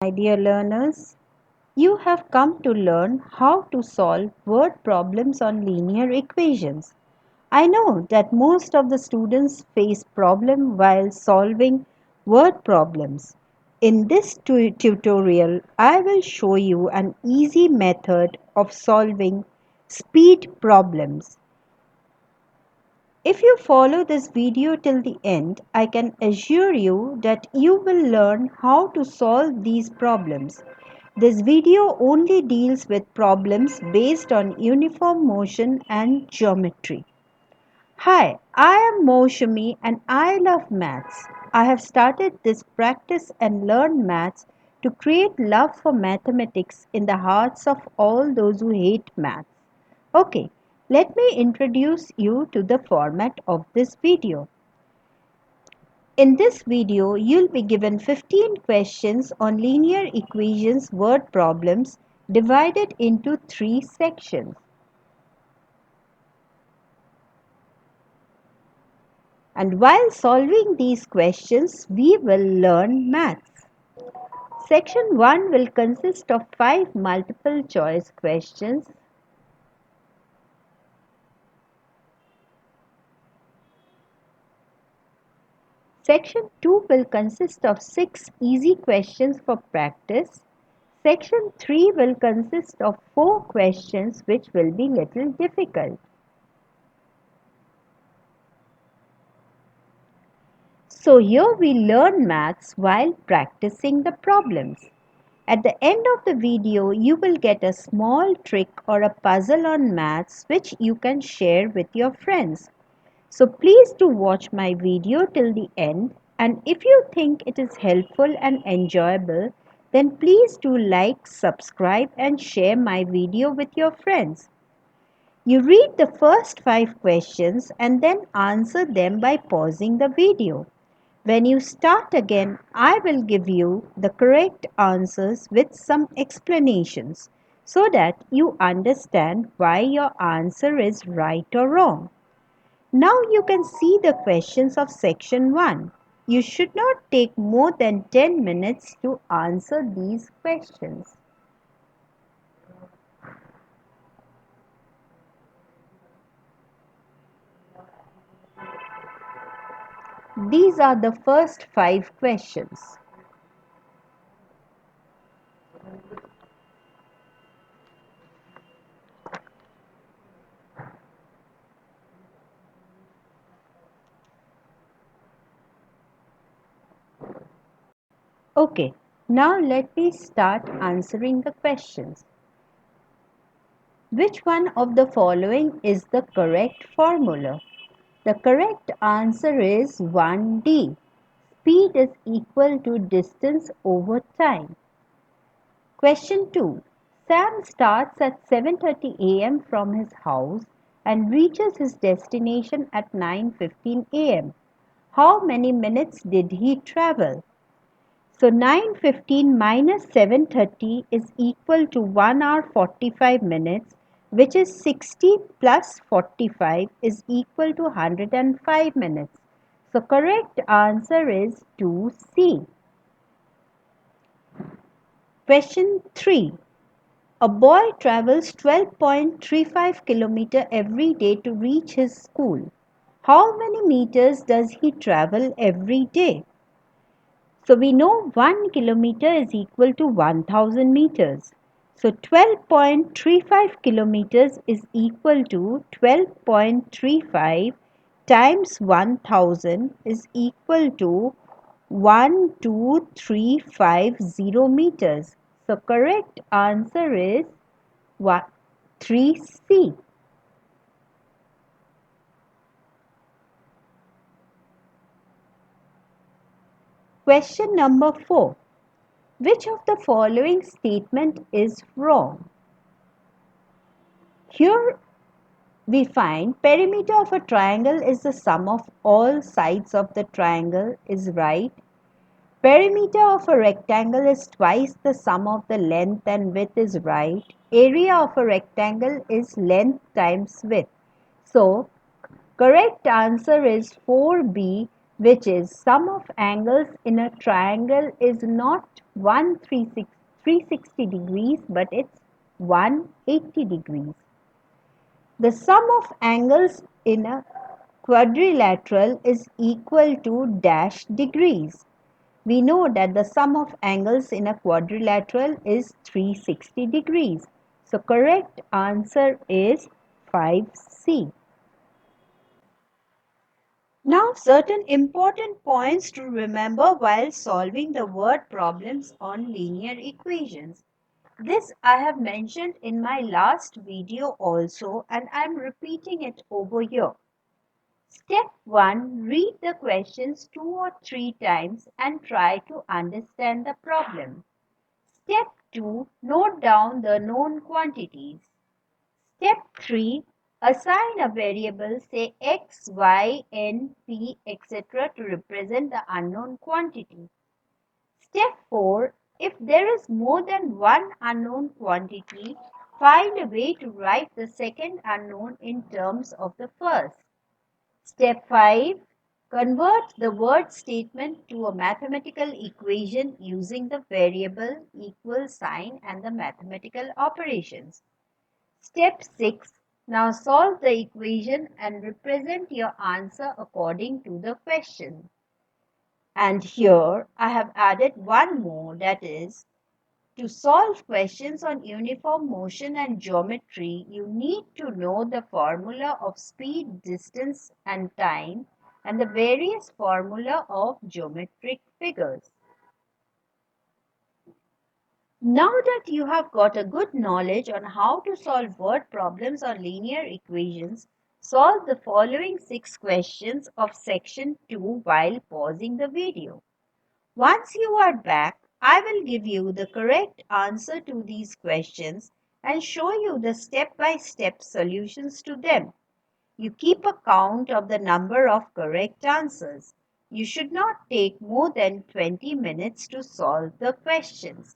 My dear learners, you have come to learn how to solve word problems on linear equations. I know that most of the students face problem while solving word problems. In this tutorial, I will show you an easy method of solving speed problems. If you follow this video till the end, I can assure you that you will learn how to solve these problems. This video only deals with problems based on uniform motion and geometry. Hi, I am Moushami and I love maths. I have started this practice and learn maths to create love for mathematics in the hearts of all those who hate maths. Okay, let me introduce you to the format of this video. In this video, you'll be given 15 questions on linear equations word problems divided into 3 sections. And while solving these questions, we will learn maths. Section 1 will consist of 5 multiple choice questions. Section 2 will consist of 6 easy questions for practice. Section 3 will consist of 4 questions which will be little difficult. So here we learn maths while practicing the problems. At the end of the video, you will get a small trick or a puzzle on maths which you can share with your friends. So please do watch my video till the end, and if you think it is helpful and enjoyable, then please do like, subscribe and share my video with your friends. You read the first 5 questions and then answer them by pausing the video. When you start again, I will give you the correct answers with some explanations so that you understand why your answer is right or wrong. Now you can see the questions of section 1. You should not take more than 10 minutes to answer these questions. These are the first 5 questions. Okay, now let me start answering the questions. Which one of the following is the correct formula? The correct answer is 1D. Speed is equal to distance over time. Question 2. Sam starts at 7:30 a.m. from his house and reaches his destination at 9:15 a.m. How many minutes did he travel? So 9:15 minus 7:30 is equal to 1 hour 45 minutes, which is 60 plus 45 is equal to 105 minutes. So correct answer is 2C. Question 3. A boy travels 12.35 km every day to reach his school. How many meters does he travel every day? So we know 1 kilometer is equal to 1000 meters. So 12.35 kilometers is equal to 12.35 times 1000 is equal to 12350 meters. So correct answer is 3C. Question number 4. Which of the following statement is wrong? Here we find perimeter of a triangle is the sum of all sides of the triangle is right. Perimeter of a rectangle is twice the sum of the length and width is right. Area of a rectangle is length times width. So correct answer is 4B. which is sum of angles in a triangle is not 360 degrees, but it's 180 degrees. The sum of angles in a quadrilateral is equal to dash degrees. We know that the sum of angles in a quadrilateral is 360 degrees. So correct answer is 5C. Now, certain important points to remember while solving the word problems on linear equations. This I have mentioned in my last video also, and I am repeating it over here. Step 1. Read the questions 2 or 3 times and try to understand the problem. Step 2. Note down the known quantities. Step 3. Assign a variable, say x, y, n, p, etc. to represent the unknown quantity. Step 4. If there is more than one unknown quantity, find a way to write the second unknown in terms of the first. Step 5. Convert the word statement to a mathematical equation using the variable, equal sign and the mathematical operations. Step 6. Now solve the equation and represent your answer according to the question. And here I have added one more, that is, to solve questions on uniform motion and geometry, you need to know the formula of speed, distance and time and the various formula of geometric figures. Now that you have got a good knowledge on how to solve word problems or linear equations, solve the following 6 questions of section 2 while pausing the video. Once you are back, I will give you the correct answer to these questions and show you the step-by-step solutions to them. You keep a count of the number of correct answers. You should not take more than 20 minutes to solve the questions.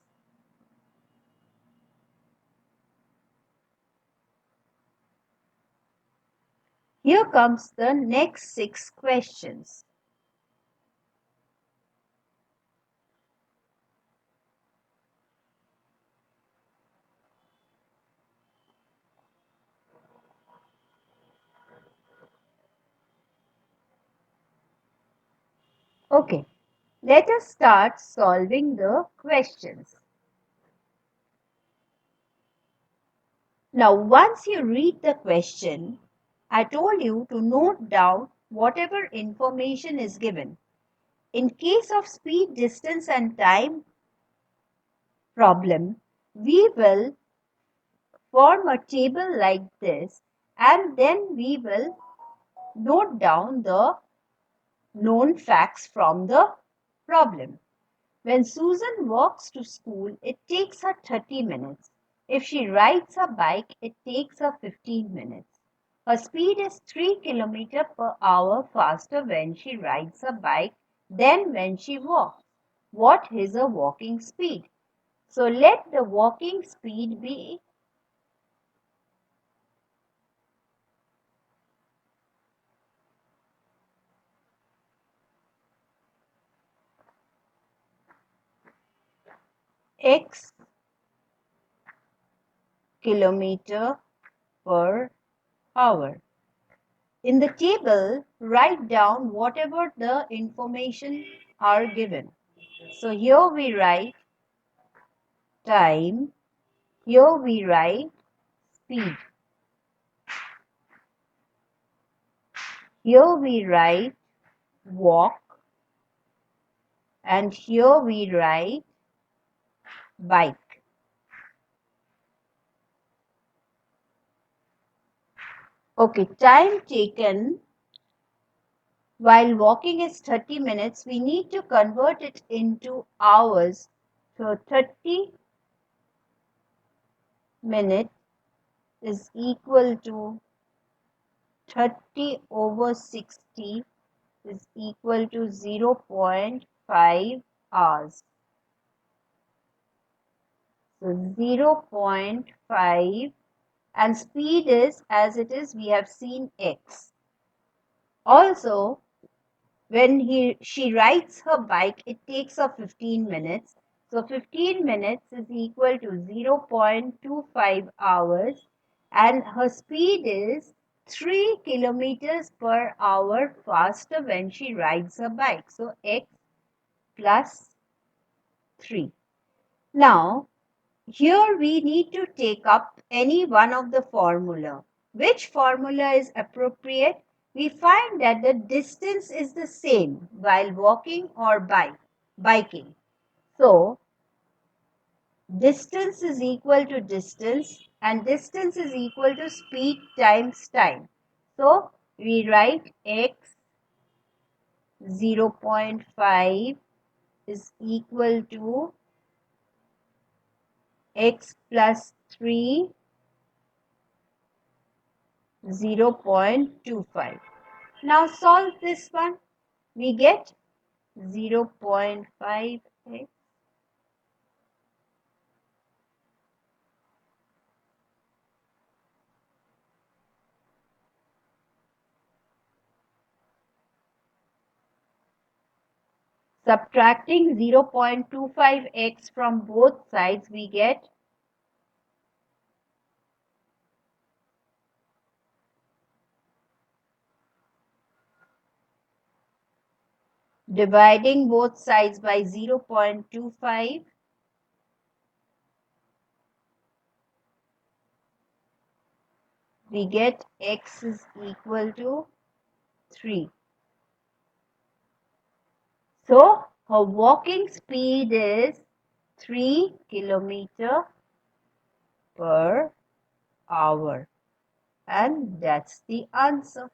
Here comes the next 6 questions. Okay, let us start solving the questions. Now, once you read the question, I told you to note down whatever information is given. In case of speed, distance and time problem, we will form a table like this and then we will note down the known facts from the problem. When Susan walks to school, it takes her 30 minutes. If she rides a bike, it takes her 15 minutes. Her speed is 3 km per hour faster when she rides a bike than when she walks. What is her walking speed? So let the walking speed be x kilometer per hour. In the table, write down whatever the information are given. So here we write time, here we write speed, here we write walk, and here we write bike. Okay, time taken while walking is 30 minutes. We need to convert it into hours. So 30 minutes is equal to 30 over 60 is equal to 0.5 hours. So 0.5 and speed is as it is, we have seen x. Also, when she rides her bike, it takes her 15 minutes. So 15 minutes is equal to 0.25 hours, and her speed is 3 kilometers per hour faster when she rides her bike. So x plus 3. Now, here we need to take up any one of the formula. Which formula is appropriate? We find that the distance is the same while walking or biking. So, distance is equal to distance and distance is equal to speed times time. So, we write x 0.5 is equal to x plus 3 0.25. Now solve this one. We get 0.5x. Subtracting 0.25x from both sides, we get dividing both sides by 0.25. We get x is equal to 3. So, her walking speed is 3 kilometer per hour. And that's the answer.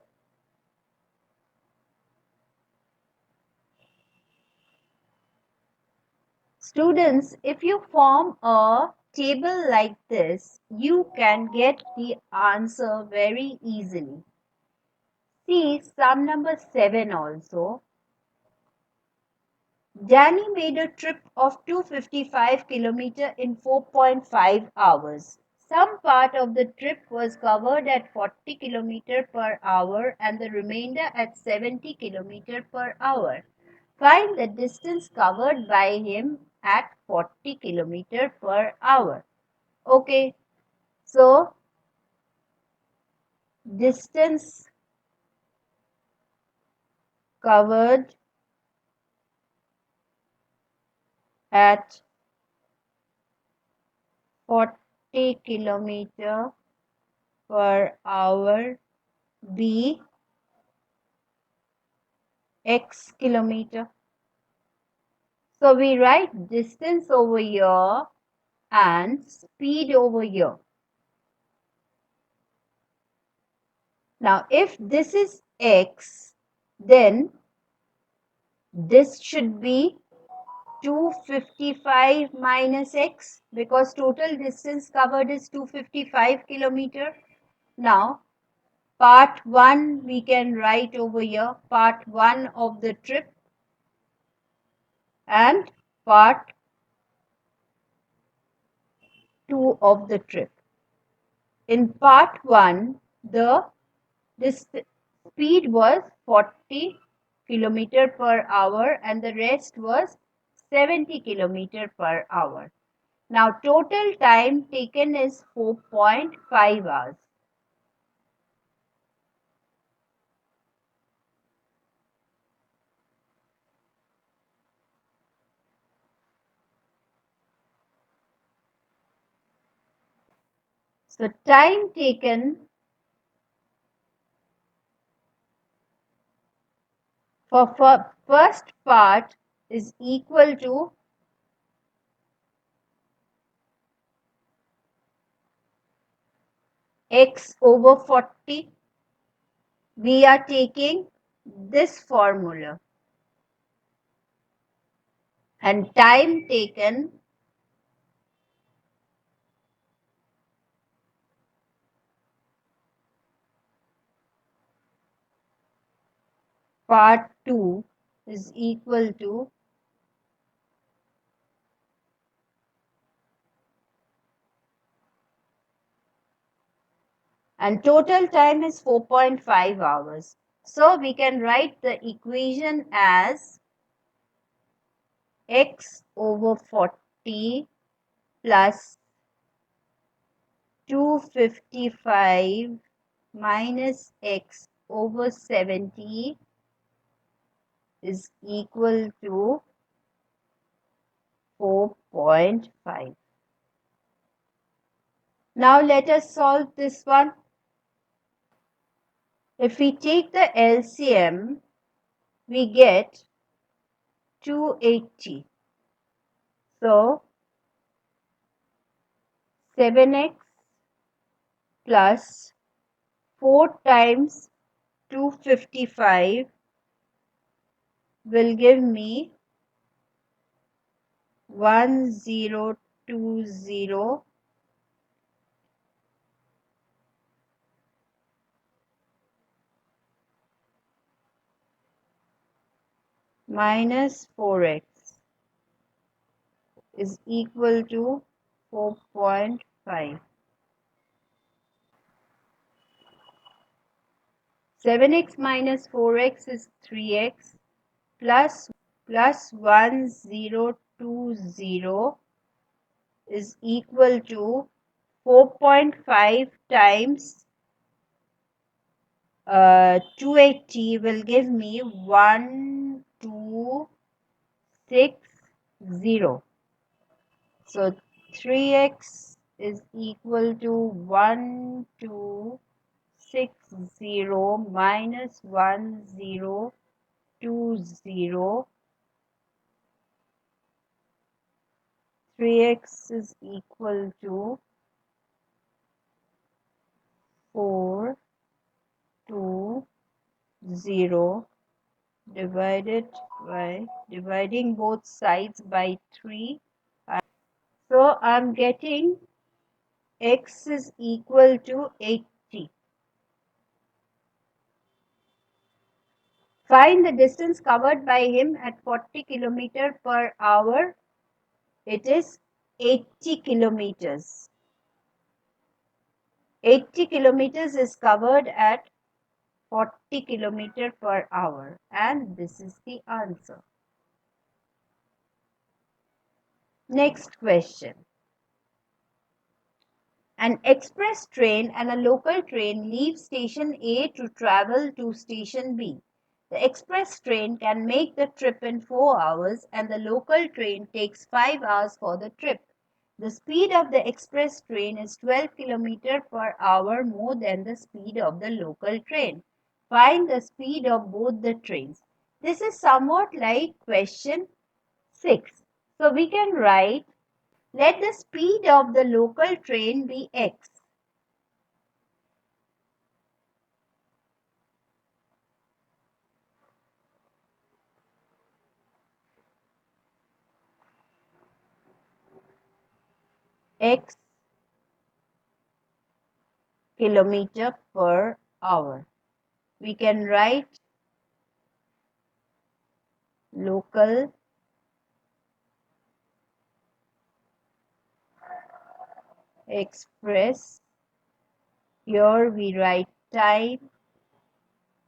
Students, if you form a table like this, you can get the answer very easily. See sum number 7 also. Danny made a trip of 255 km in 4.5 hours. Some part of the trip was covered at 40 km per hour and the remainder at 70 km per hour. Find the distance covered by him at 40 km per hour. Okay, so distance covered at 40 km per hour be x kilometer. So we write distance over here and speed over here. Now if this is x, then this should be 255 minus x because total distance covered is 255 kilometer. Now part 1 we can write over here, part 1 of the trip and part 2 of the trip. In part 1 the speed was 40 kilometer per hour and the rest was 70 kilometer per hour. Now total time taken is 4.5 hours. So time taken for first part is equal to x over 40. We are taking this formula and time taken part 2 is equal to and total time is 4.5 hours. So we can write the equation as x over 40 plus 255 minus x over 70 is equal to 4.5. Now let us solve this one. If we take the LCM, we get 280. So 7x plus 4 times 255 will give me 1020 minus 4x is equal to 4.5. 7x minus 4x is 3x plus 1020 is equal to 4.5 times 280 will give me 1260. So 3x is equal to 1260 minus 1020. 3x is equal to 420 divided by dividing both sides by 3. So I'm getting x is equal to 80. Find the distance covered by him at 40 km per hour. It is 80 kilometers. 80 kilometers is covered at 40 km per hour, and this is the answer. Next question. An express train and a local train leave station A to travel to station B. The express train can make the trip in 4 hours and the local train takes 5 hours for the trip. The speed of the express train is 12 km per hour more than the speed of the local train. Find the speed of both the trains. This is somewhat like question 6. So we can write, let the speed of the local train be x. X kilometer per hour. We can write local express. Here we write time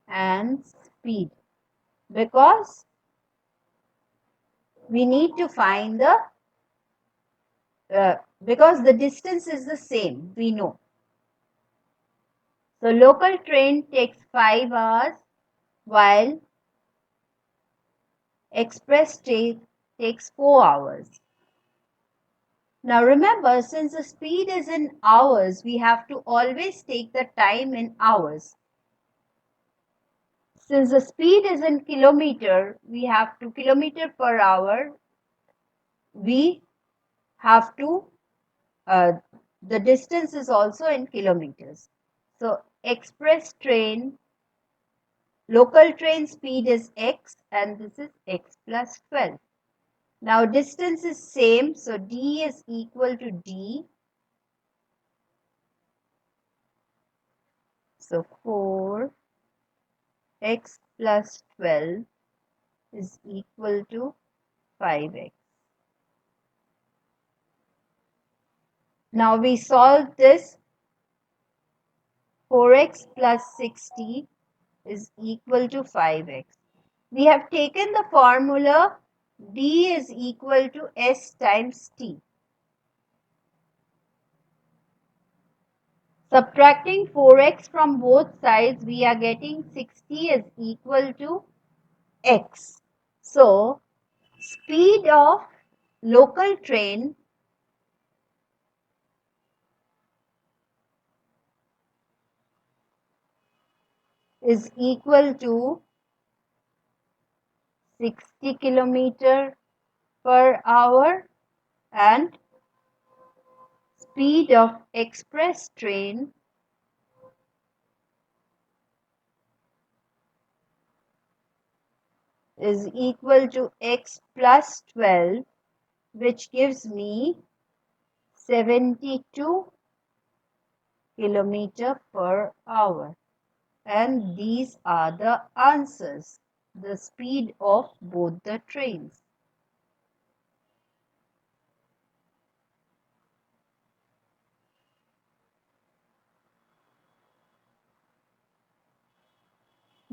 and speed because we need to find the because the distance is the same, we know. So local train takes 5 hours while express train takes 4 hours. Now remember, since the speed is in hours, we have to always take the time in hours. Since the speed is in kilometer, we have to kilometer per hour. We have to, the distance is also in kilometers. So express train, local train speed is x and this is x plus 12. Now distance is same, so d is equal to d. So 4x plus 12 is equal to 5x. Now we solve this. 4x plus 60 is equal to 5x. We have taken the formula D is equal to S times T. Subtracting 4x from both sides, we are getting 60 is equal to x. So, speed of local train is equal to 60 kilometer per hour and speed of express train is equal to x plus 12, which gives me 72 kilometer per hour. And these are the answers, the speed of both the trains.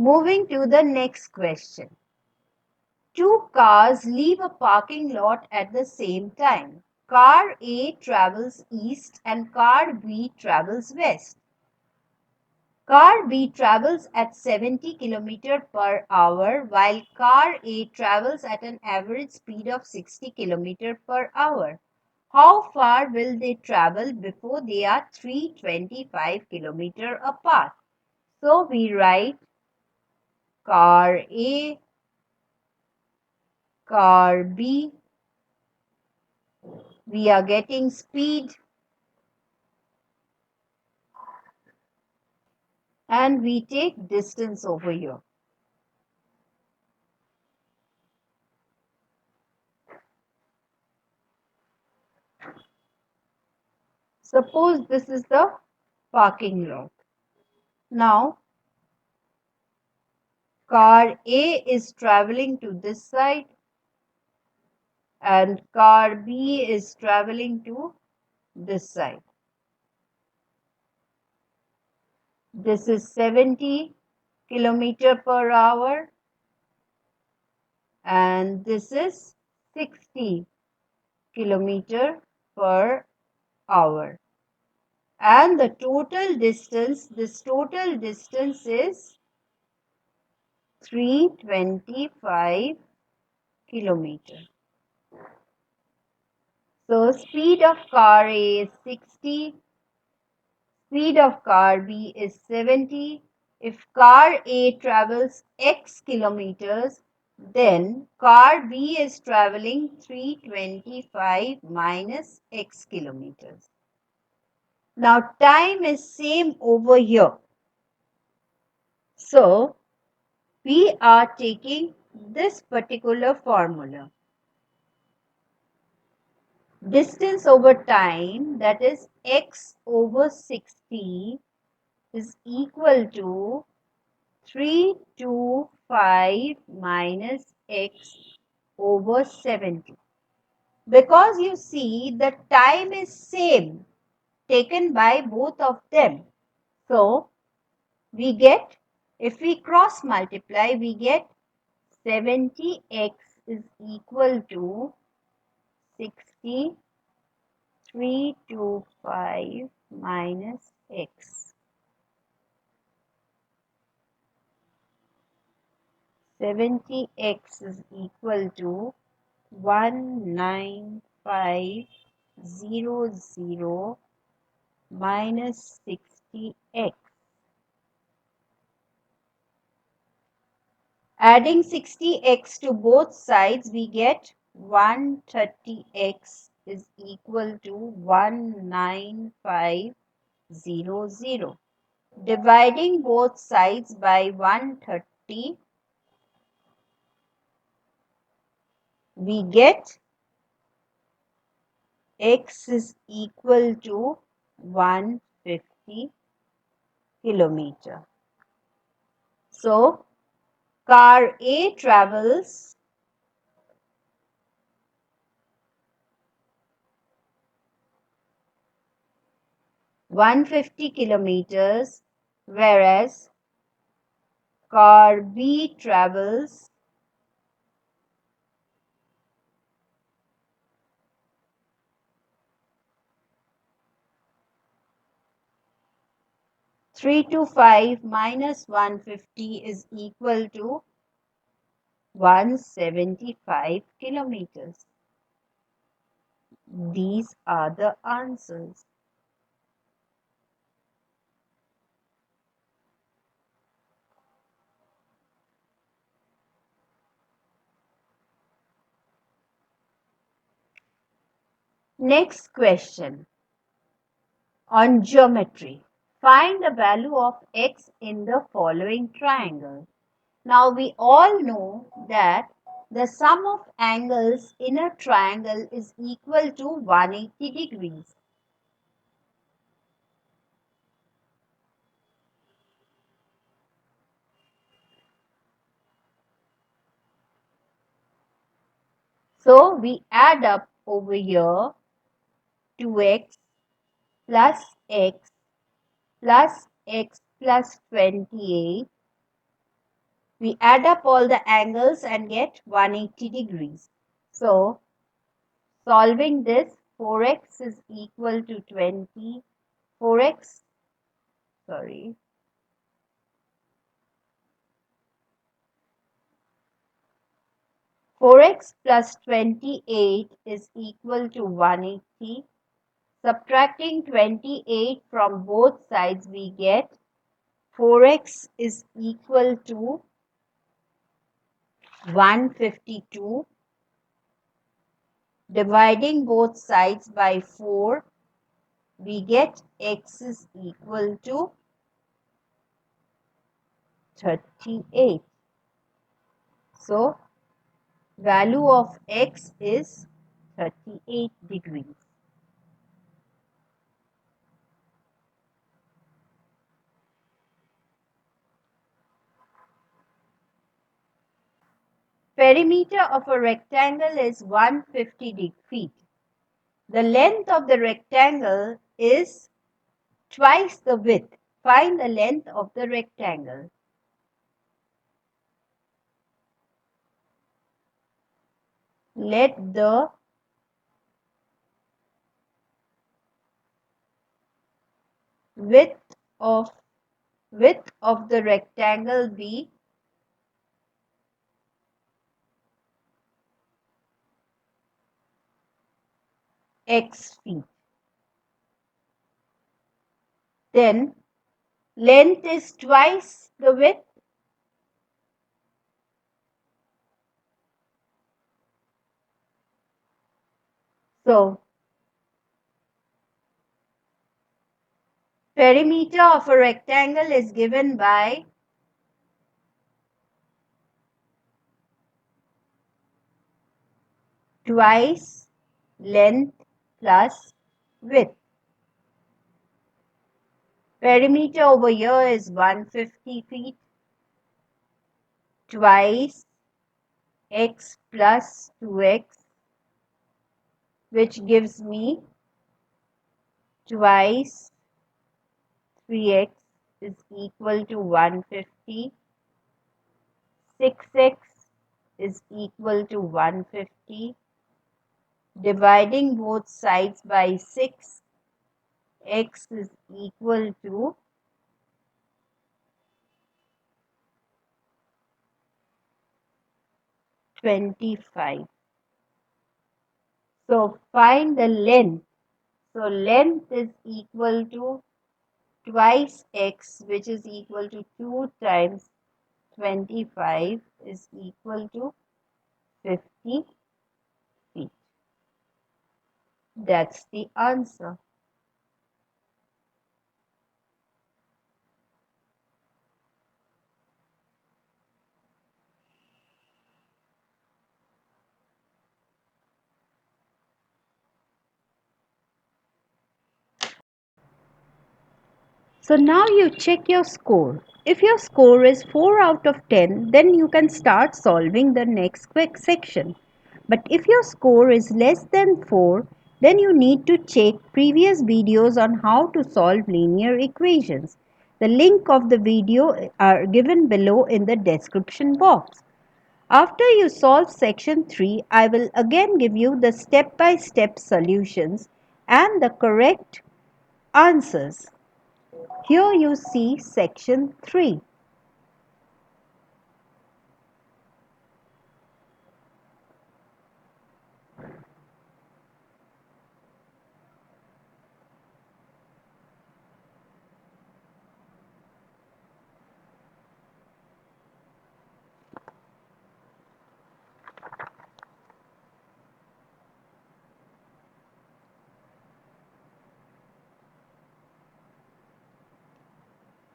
Moving to the next question. Two cars leave a parking lot at the same time. Car A travels east and car B travels west. Car B travels at 70 km per hour while car A travels at an average speed of 60 km per hour. How far will they travel before they are 325 km apart? So we write car A, car B. We are getting speed and we take distance over here. Suppose this is the parking lot. Now, car A is traveling to this side and car B is traveling to this side. This is 70 kilometer per hour and this is 60 kilometer per hour. And the total distance, this total distance is 325 kilometer. So speed of car A is 60, speed of car B is 70. If car A travels x kilometers, then car B is traveling 325 minus x kilometers. Now time is same over here. So we are taking this particular formula. Distance over time, that is x over 60, is equal to 325 minus x over 70. Because you see the time is same taken by both of them. So we get, if we cross multiply, we get 70x is equal to 60 325 minus x. 70x is equal to 19500 minus 60x. Adding 60x to both sides, we get 130x is equal to 19500. Dividing both sides by 130, we get x is equal to 150 kilometer. So, car A travels 150 kilometers, whereas Car B travels 325 minus 150 is equal to 175 kilometers. These are the answers. Next question on geometry. Find the value of x in the following triangle. Now we all know that the sum of angles in a triangle is equal to 180 degrees. So we add up over here 2x plus x plus x plus 28. We add up all the angles and get 180 degrees. So solving this, 4x is equal to 20. 4x, sorry, 4x plus 28 is equal to 180. Subtracting 28 from both sides, we get 4x is equal to 152. Dividing both sides by 4, we get x is equal to 38. So, value of x is 38 degrees. Perimeter of a rectangle is 150 feet. The length of the rectangle is twice the width. Find the length of the rectangle. Let the width of the rectangle be x feet. Then length is twice the width. So perimeter of a rectangle is given by twice length plus width. Perimeter over here is 150 feet. Twice x plus 2x, which gives me twice 3x is equal to 150. 6x is equal to 150. Dividing both sides by 6, x is equal to 25. So find the length. So length is equal to twice x, which is equal to 2 times 25 is equal to 50 feet. That's the answer. So now you check your score. If your score is 4 out of 10, then you can start solving the next quick section. But if your score is less than 4, then you need to check previous videos on how to solve linear equations. The link of the video are given below in the description box. After you solve section 3, I will again give you the step-by-step solutions and the correct answers. Here you see section 3.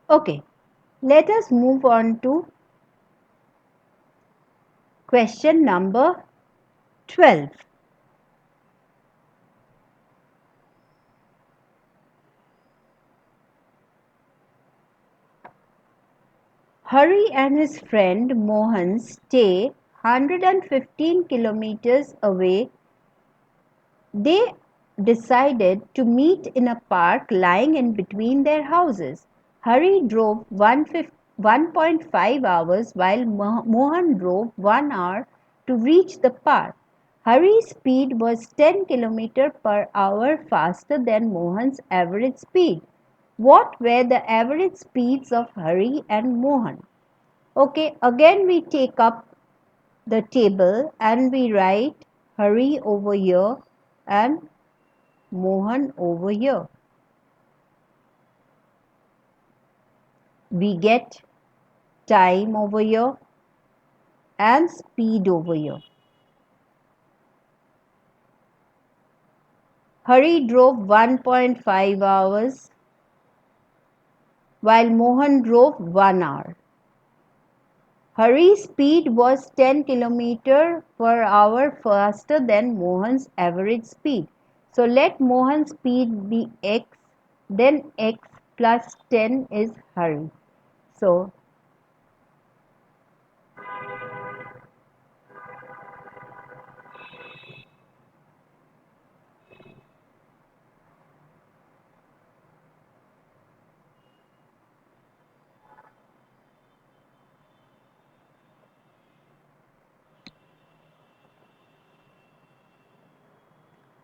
Okay, let us move on to question number 12. Hari and his friend Mohan stay 115 kilometers away. They decided to meet in a park lying in between their houses. Hari drove 1.5 hours while Mohan drove 1 hour to reach the park. Hari's speed was 10 km per hour faster than Mohan's average speed. What were the average speeds of Hari and Mohan? Okay, again we take up the table and we write Hari over here and Mohan over here. We get time over here and speed over here. Hari drove 1.5 hours while Mohan drove 1 hour. Hari's speed was 10 km per hour faster than Mohan's average speed. So let Mohan's speed be x, then x plus 10 is Hari. So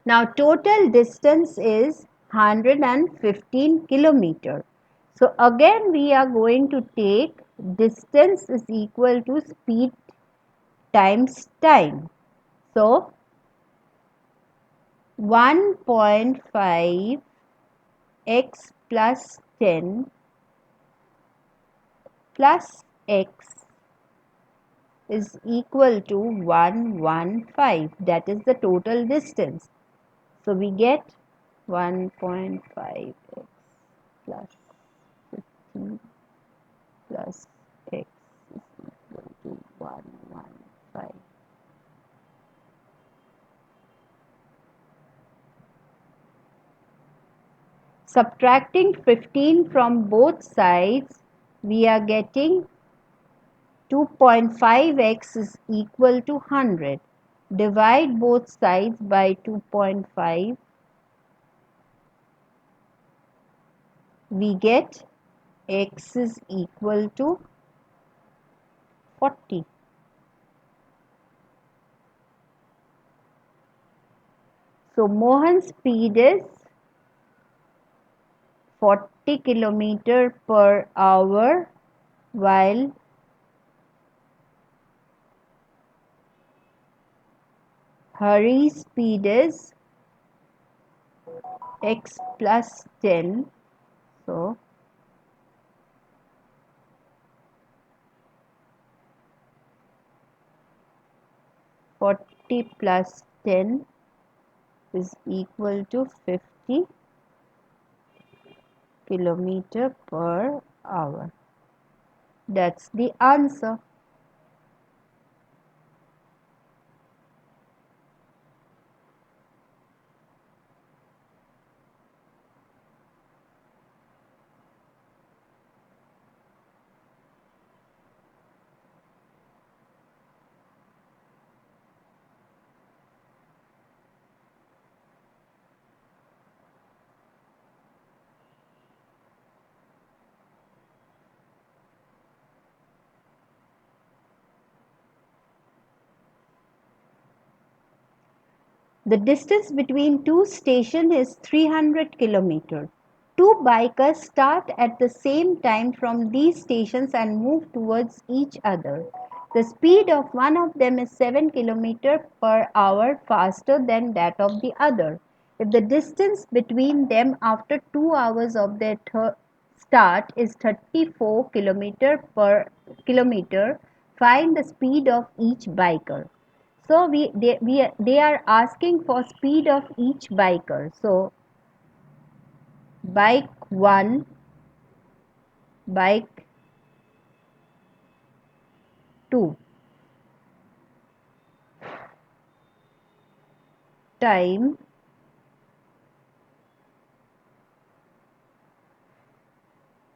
now total distance is 115 kilometer. So again we are going to take distance is equal to speed times time. So 1.5 x plus 10 plus x is equal to 115. That is the total distance. So we get 1.5 x plus 15 plus x is equal to 115. Subtracting 15 from both sides, we are getting 2.5x is equal to 100. Divide both sides by 2.5. We get x is equal to 40. So Mohan's speed is 40 km per hour while Hari's speed is x plus 10. So 40 plus 10 is equal to 50 km per hour. That's the answer. The distance between two stations is 300 kilometers. Two bikers start at the same time from these stations and move towards each other. The speed of one of them is 7 kilometers per hour faster than that of the other. If the distance between them after 2 hours of their start is 34 kilometers per kilometer, find the speed of each biker. So they are asking for speed of each biker. So bike 1, bike 2, time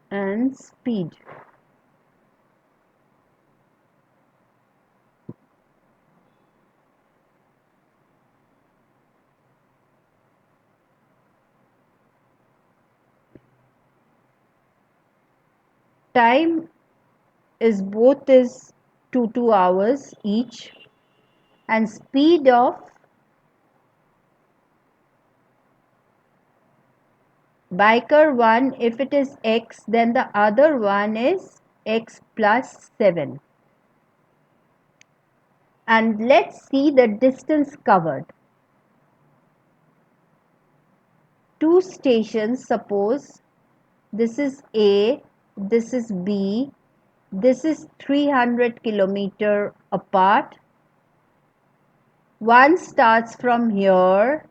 and speed. Time is both is 2 hours each, and speed of biker 1, if it is x, then the other one is x plus 7. And let's see the distance covered. Two stations, suppose this is A, this is B, this is 300 kilometer apart. One starts from here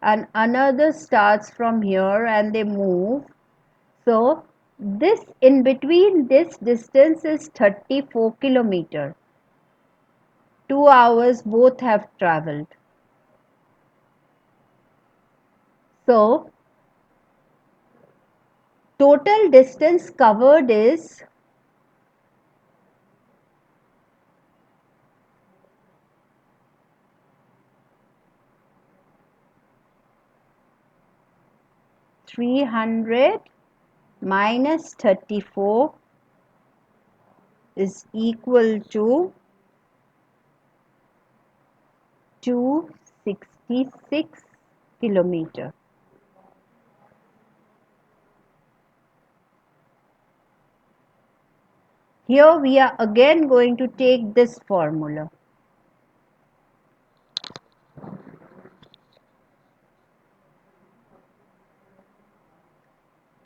and another starts from here and they move. So this in between this distance is 34 kilometer. 2 hours both have traveled. So total distance covered is 300 minus 34 is equal to 266 kilometer. Here we are again going to take this formula.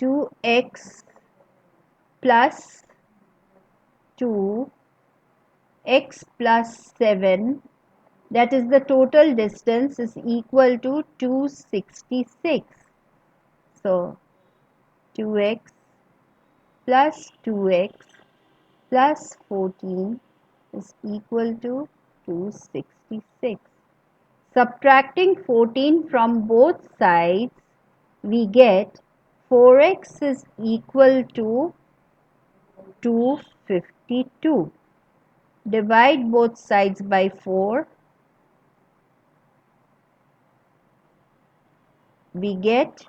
2x plus 2 x plus 7, that is the total distance, is equal to 266. So 2x plus 2x plus 14 is equal to 266. Subtracting 14 from both sides, we get 4x is equal to 252. Divide both sides by 4. We get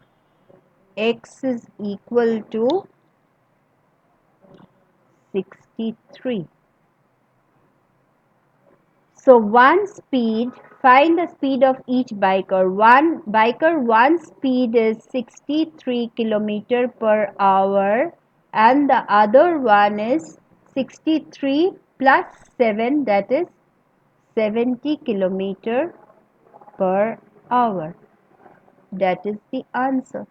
x is equal to 63. So find the speed of each biker. Biker 1 speed is 63 kilometer per hour and the other one is 63 plus 7, that is 70 kilometer per hour. That is the answer.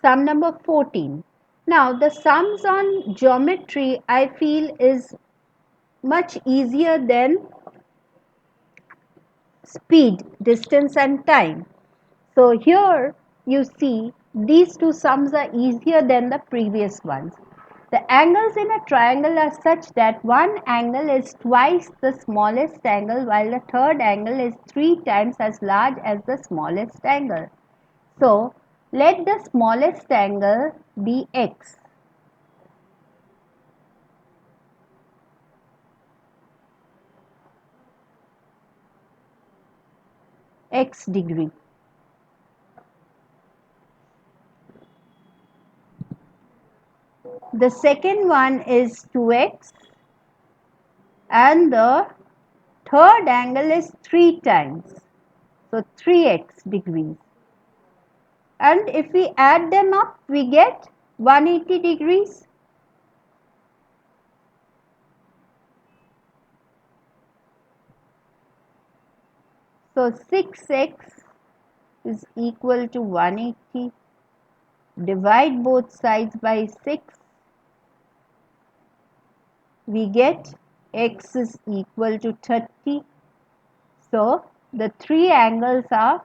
Sum number 14. Now the sums on geometry I feel is much easier than speed, distance and time. So here you see these two sums are easier than the previous ones. The angles in a triangle are such that one angle is twice the smallest angle while the third angle is 3 times as large as the smallest angle. So let the smallest angle be x. X degree. The second one is 2x and the third angle is 3 times. So 3x degrees. And if we add them up, we get 180 degrees. So 6x is equal to 180. Divide both sides by 6. We get x is equal to 30. So the three angles are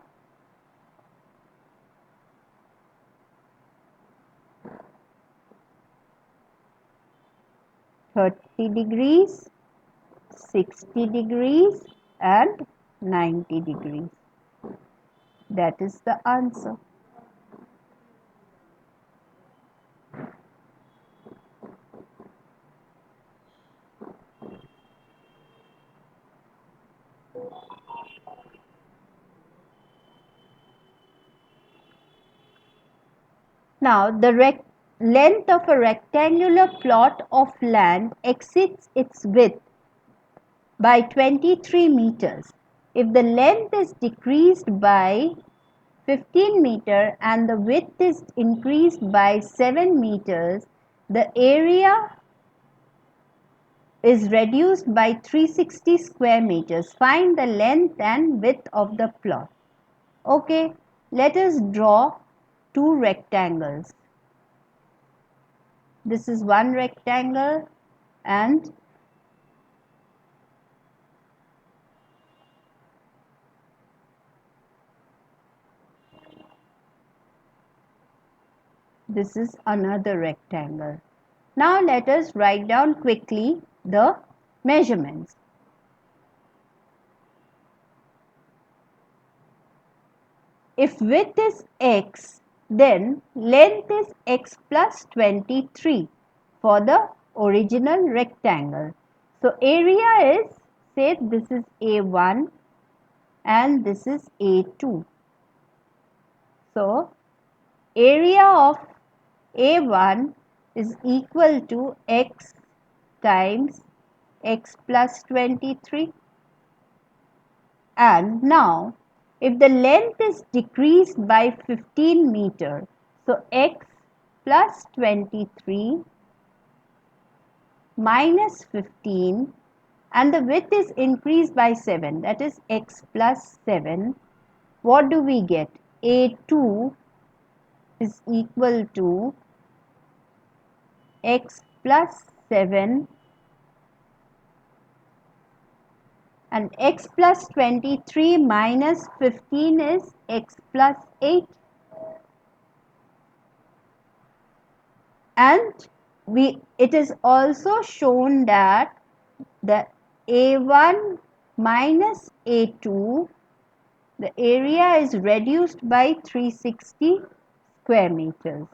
30 degrees, 60 degrees and 90 degrees. That is the answer. Now, the length of a rectangular plot of land exceeds its width by 23 meters. If the length is decreased by 15 meter and the width is increased by 7 meters, the area is reduced by 360 square meters. Find the length and width of the plot. Okay, let us draw two rectangles. This is one rectangle and this is another rectangle. Now let us write down quickly the measurements. If width is x, then length is x plus 23 for the original rectangle. So area is, say this is A1 and this is A2. So area of A1 is equal to x times x plus 23. And now if the length is decreased by 15 meter, so x plus 23 minus 15 and the width is increased by 7, that is x plus 7. What do we get? A2 is equal to x plus 7 and x plus 23 minus 15 is x plus 8. And it is also shown that the A1 minus A2, the area is reduced by 360 square meters.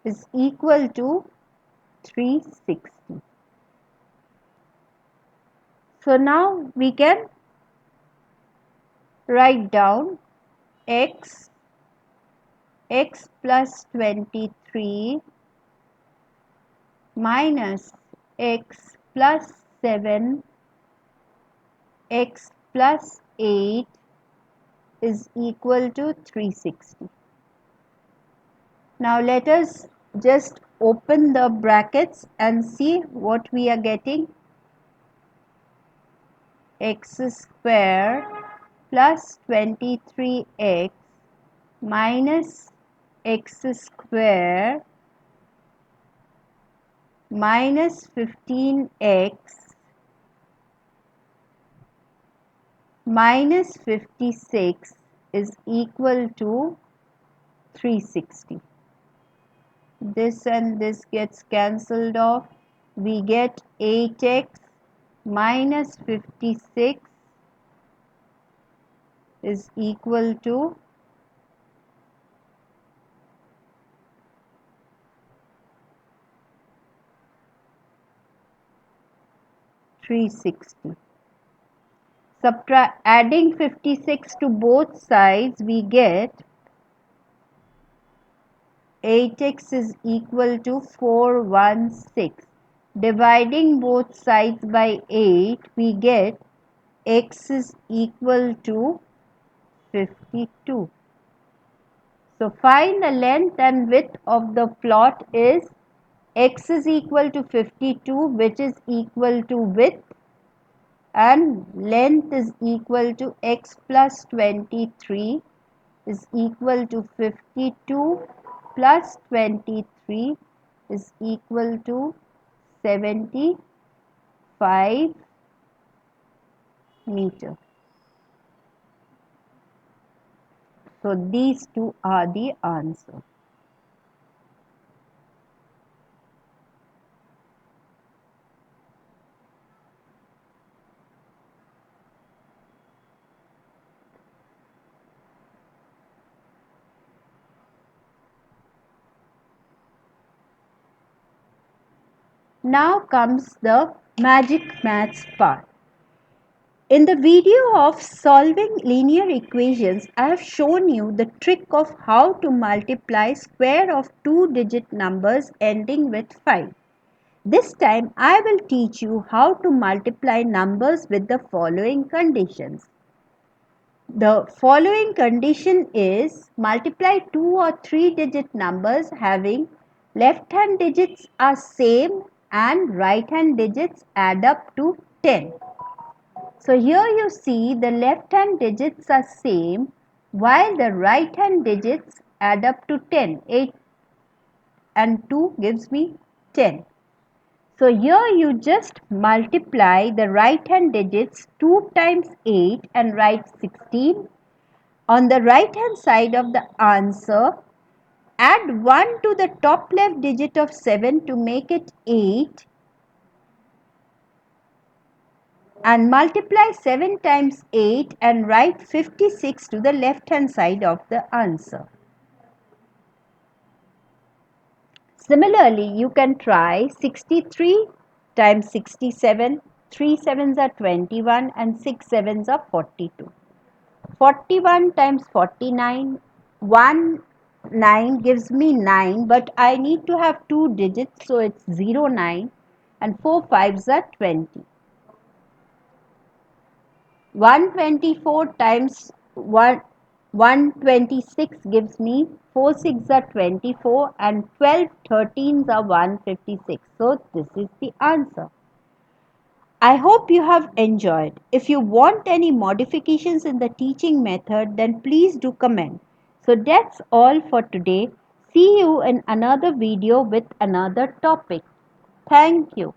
Is equal to 360. So now we can write down x plus 23 minus x plus 7 x plus 8 is equal to 360. Now let us just open the brackets and see what we are getting. X square plus 23x minus x square minus 15x minus 56 is equal to 360. This and this gets cancelled off. We get 8x minus 56 is equal to 360. Adding 56 to both sides, we get 8x is equal to 416. Dividing both sides by 8, we get x is equal to 52. So find the length and width of the plot is x is equal to 52, which is equal to width, and length is equal to x plus 23 is equal to 52 plus 23 is equal to 75 meter. So these two are the answer. Now comes the magic maths part. In the video of solving linear equations, I have shown you the trick of how to multiply square of two-digit numbers ending with 5. This time I will teach you how to multiply numbers with the following conditions. The following condition is multiply two or three-digit numbers having left-hand digits are same and right-hand digits add up to 10. So here you see the left hand digits are same while the right hand digits add up to 10. 8 and 2 gives me 10. So here you just multiply the right hand digits 2 times 8 and write 16. On the right hand side of the answer, add 1 to the top left digit of 7 to make it 8. And multiply 7 times 8 and write 56 to the left hand side of the answer. Similarly, you can try 63 times 67, 3 sevens are 21 and 6 sevens are 42. 41 times 49, 1 9 gives me 9, but I need to have two digits, so it's 0 9 and 4 fives are 20. 124 times 126 gives me 4 6 are 24 and 12 13s are 156. So this is the answer. I hope you have enjoyed. If you want any modifications in the teaching method, then please do comment. So that's all for today. See you in another video with another topic. Thank you.